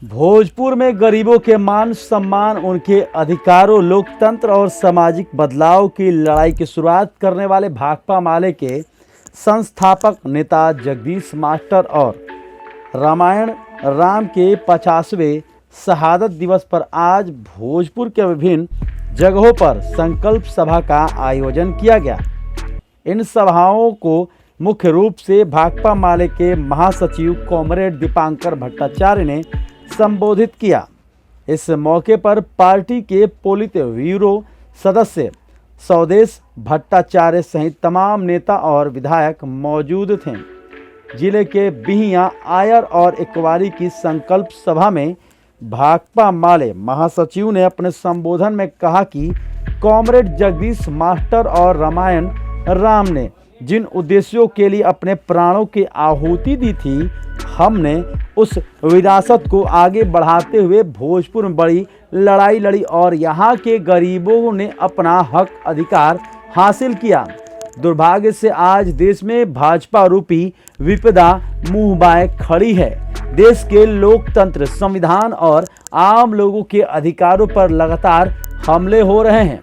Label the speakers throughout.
Speaker 1: भोजपुर में गरीबों के मान सम्मान, उनके अधिकारों, लोकतंत्र और सामाजिक बदलाव की लड़ाई की शुरुआत करने वाले भाकपा माले के संस्थापक नेता जगदीश मास्टर और रामायण राम के 50वें शहादत दिवस पर आज भोजपुर के विभिन्न जगहों पर संकल्प सभा का आयोजन किया गया। इन सभाओं को मुख्य रूप से भाकपा माले के महासचिव कॉमरेड दीपांकर भट्टाचार्य ने संबोधित किया। इस मौके पर पार्टी के पोलित ब्यूरो सदस्य स्वदेश भट्टाचार्य सहित तमाम नेता और विधायक मौजूद थे। जिले के बिहियां, आयर और इकवारी की संकल्प सभा में भाकपा माले महासचिव ने अपने संबोधन में कहा कि कॉमरेड जगदीश मास्टर और रामायण राम ने जिन उद्देश्यों के लिए अपने प्राणों की आहुति दी थी, हमने उस विरासत को आगे बढ़ाते हुए भोजपुर में बड़ी लड़ाई लड़ी और यहाँ के गरीबों ने अपना हक अधिकार हासिल किया। दुर्भाग्य से आज देश में भाजपा रूपी विपदा मुंह बाए खड़ी है। देश के लोकतंत्र, संविधान और आम लोगों के अधिकारों पर लगातार हमले हो रहे हैं।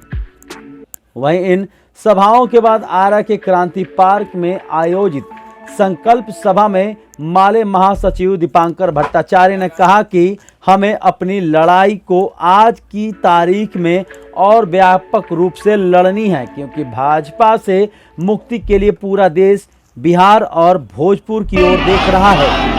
Speaker 1: वहीं इन सभाओं के बाद आरा के क्रांति पार्क में आयोजित संकल्प सभा में माले महासचिव दीपांकर भट्टाचार्य ने कहा कि हमें अपनी लड़ाई को आज की तारीख में और व्यापक रूप से लड़नी है, क्योंकि भाजपा से मुक्ति के लिए पूरा देश बिहार और भोजपुर की ओर देख रहा है।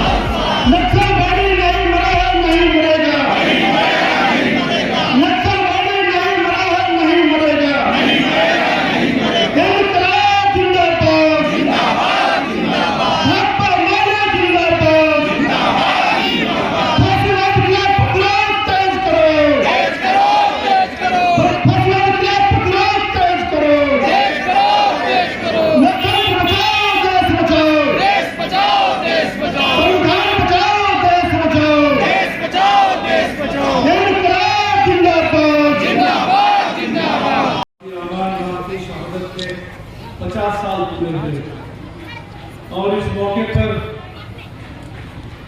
Speaker 2: और इस मौके पर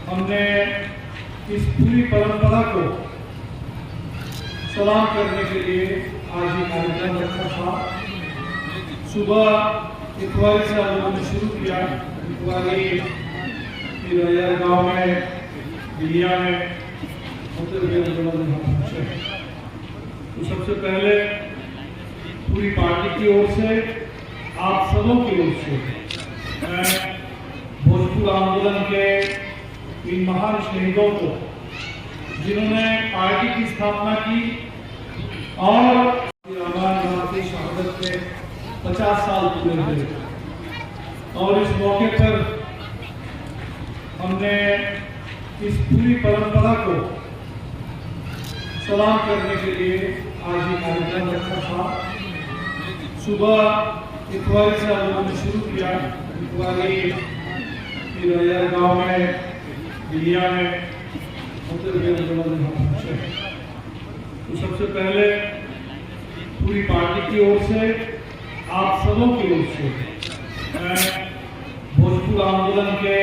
Speaker 2: हमने इस पूरी परंपरा को सलाम करने के लिए आज ये कार्यक्रम रखा था। सुबह इकवारी से हम लोगों ने शुरू किया। इकवारी फिर गाँव में, बिहिया में होते हुए यहाँ पहुँचे। तो सबसे पहले पूरी पार्टी की ओर से, आप सबों की ओर से मैं भोजपुर आंदोलन के इन महान शहीदों को, जिन्होंने पार्टी की स्थापना की और रामायण की शहादत के 50 साल पूरे हुए, और इस मौके पर हमने इस पूरी परंपरा को सलाम करने के लिए आज ये कार्यक्रम रखा था। सुबह इकवारी से हम लोगों ने शुरू किया। इकवारी फिर गाँव में, बिहिया में होते हुए यहाँ पहुँचे। तो सबसे पहले पूरी पार्टी की ओर से, आप सबों की ओर से मैं भोजपुर आंदोलन के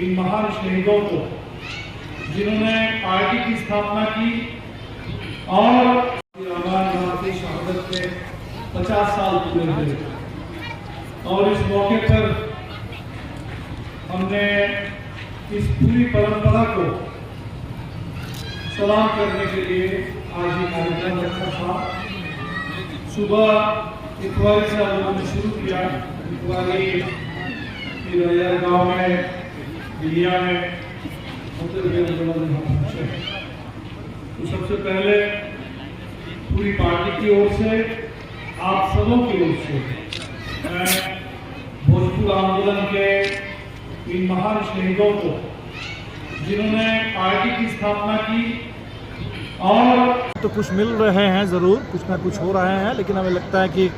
Speaker 2: इन महान शहीदों को, जिन्होंने पार्टी की स्थापना की और रामायण की शहादत के 50 साल पूरे हुए, और इस मौके पर हमने इस पूरी परंपरा को सलाम करने के लिए आज ये कार्यक्रम रखा था। सुबह इकवारी से हम लोगों ने शुरू किया। इकवारी फिर गाँव में, बिहिया में होते हुए यहाँ पहुँचे। तो सबसे पहले पूरी पार्टी की ओर से, आप सबों की ओर से मैं भोजपुर आंदोलन के इन महान शहीदों को, जिन्होंने पार्टी की स्थापना की और
Speaker 3: तो कुछ मिल रहे हैं, ज़रूर कुछ ना कुछ हो रहे हैं, लेकिन हमें लगता है कि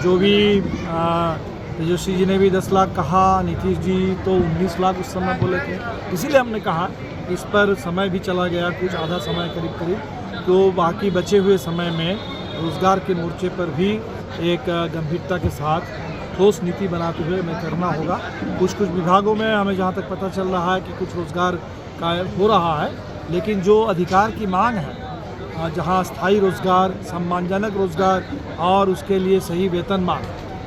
Speaker 3: जो भी तेजस्वी जी ने भी 10 लाख कहा, नीतीश जी तो 19 लाख उस समय बोले थे, इसीलिए हमने कहा इस पर समय भी चला गया, कुछ आधा समय करीब, तो बाकी बचे हुए समय में रोज़गार के मोर्चे पर भी एक गंभीरता के साथ ठोस नीति बनाते हुए हमें करना होगा। कुछ विभागों में हमें जहाँ तक पता चल रहा है कि कुछ रोज़गार कायम हो रहा है, लेकिन जो अधिकार की मांग है, जहाँ स्थायी रोजगार, सम्मानजनक रोजगार और उसके लिए सही वेतन मांग,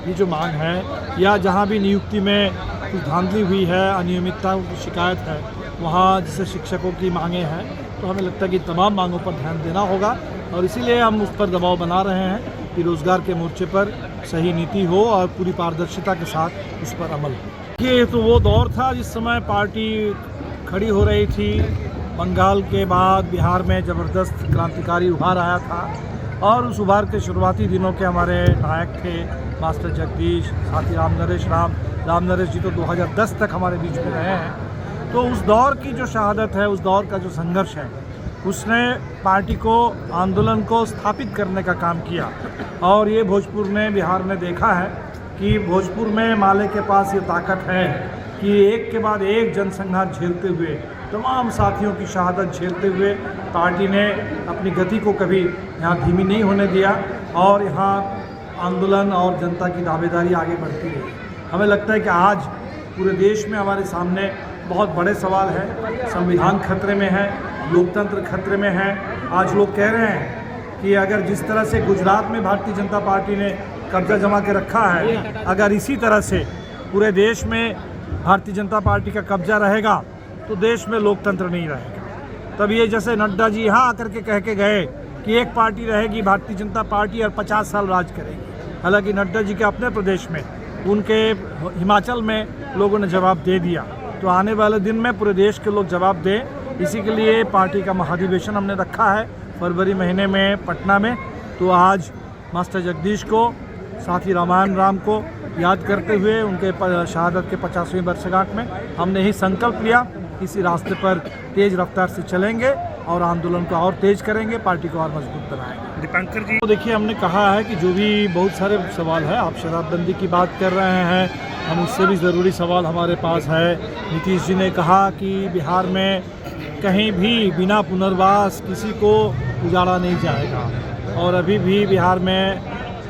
Speaker 3: ये जो मांग है, या जहाँ भी नियुक्ति में कुछ धांधली हुई है, अनियमितताओं की शिकायत है, वहाँ जैसे शिक्षकों की मांगें हैं, तो हमें लगता है कि तमाम मांगों पर ध्यान देना होगा और इसीलिए हम उस पर दबाव बना रहे हैं कि रोज़गार के मोर्चे पर सही नीति हो और पूरी पारदर्शिता के साथ उस पर अमल हो। ये तो वो दौर था जिस समय पार्टी खड़ी हो रही थी, बंगाल के बाद बिहार में ज़बरदस्त क्रांतिकारी उभार आया था और उस उभार के शुरुआती दिनों के हमारे नायक थे मास्टर जगदीश, साथ ही राम नरेश जी तो 2010 तक हमारे बीच में रहे हैं। तो उस दौर की जो शहादत है, उस दौर का जो संघर्ष है, उसने पार्टी को, आंदोलन को स्थापित करने का काम किया और ये भोजपुर ने, बिहार ने देखा है कि भोजपुर में माले के पास ये ताकत है कि एक के बाद एक जनसंघर्ष झेलते हुए, तमाम साथियों की शहादत झेलते हुए पार्टी ने अपनी गति को कभी यहाँ धीमी नहीं होने दिया और यहाँ आंदोलन और जनता की दावेदारी आगे बढ़ती रही। हमें लगता है कि आज पूरे देश में हमारे सामने बहुत बड़े सवाल हैं। संविधान खतरे में है, लोकतंत्र खतरे में है। आज लोग कह रहे हैं कि अगर जिस तरह से गुजरात में भारतीय जनता पार्टी ने कब्जा जमा के रखा है, अगर इसी तरह से पूरे देश में भारतीय जनता पार्टी का कब्जा रहेगा तो देश में लोकतंत्र नहीं रहेगा। तब ये जैसे नड्डा जी यहाँ आकर के कह के गए कि एक पार्टी रहेगी भारतीय जनता पार्टी और 50 साल राज करेगी। हालांकि नड्डा जी के अपने प्रदेश में, उनके हिमाचल में लोगों ने जवाब दे दिया। तो आने वाले दिन में पूरे देश के लोग जवाब दें। इसी के लिए पार्टी का महाधिवेशन हमने रखा है फरवरी महीने में पटना में। तो आज मास्टर जगदीश को, साथ ही राम को याद करते हुए उनके शहादत के 50वीं वर्षगांठ में हमने ही संकल्प लिया, इसी रास्ते पर तेज़ रफ्तार से चलेंगे और आंदोलन को और तेज़ करेंगे, पार्टी को और मजबूत बनाएंगे।
Speaker 2: दीपांकर जी,
Speaker 3: तो देखिए, हमने कहा है कि जो भी बहुत सारे सवाल है, आप शराबबंदी की बात कर रहे हैं, हम उससे भी ज़रूरी सवाल हमारे पास है। नीतीश जी ने कहा कि बिहार में कहीं भी बिना पुनर्वास किसी को उजाड़ा नहीं जाएगा और अभी भी बिहार में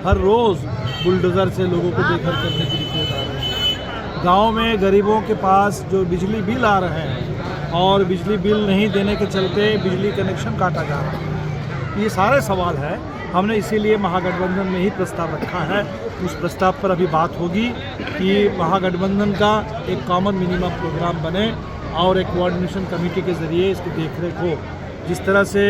Speaker 3: हर रोज़ बुलडोज़र से लोगों को बेघर करने की रिपोर्ट आ रही है। गाँव में गरीबों के पास जो बिजली बिल आ रहे हैं और बिजली बिल नहीं देने के चलते बिजली कनेक्शन काटा जा रहा है, ये सारे सवाल हैं। हमने इसीलिए महागठबंधन में ही प्रस्ताव रखा है। उस प्रस्ताव पर अभी बात होगी कि महागठबंधन का एक कॉमन मिनिमम प्रोग्राम बने और एक कोऑर्डिनेशन कमेटी के ज़रिए इसकी देखरेख हो। जिस तरह से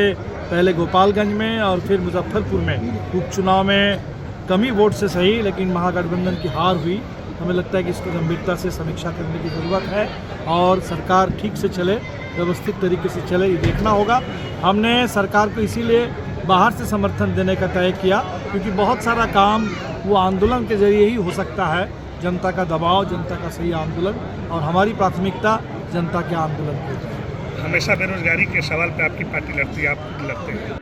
Speaker 3: पहले गोपालगंज में और फिर मुजफ्फरपुर में उपचुनाव में कमी वोट से सही, लेकिन महागठबंधन की हार हुई। हमें लगता है कि इसको गंभीरता से समीक्षा करने की ज़रूरत है और सरकार ठीक से चले, व्यवस्थित तरीके से चले, ये देखना होगा। हमने सरकार को इसीलिए बाहर से समर्थन देने का तय किया क्योंकि बहुत सारा काम वो आंदोलन के ज़रिए ही हो सकता है। जनता का दबाव, जनता का सही आंदोलन, और हमारी प्राथमिकता जनता के आंदोलन की है।
Speaker 2: हमेशा बेरोजगारी के सवाल पे आपकी पार्टी लड़ती है, आप लड़ते हैं।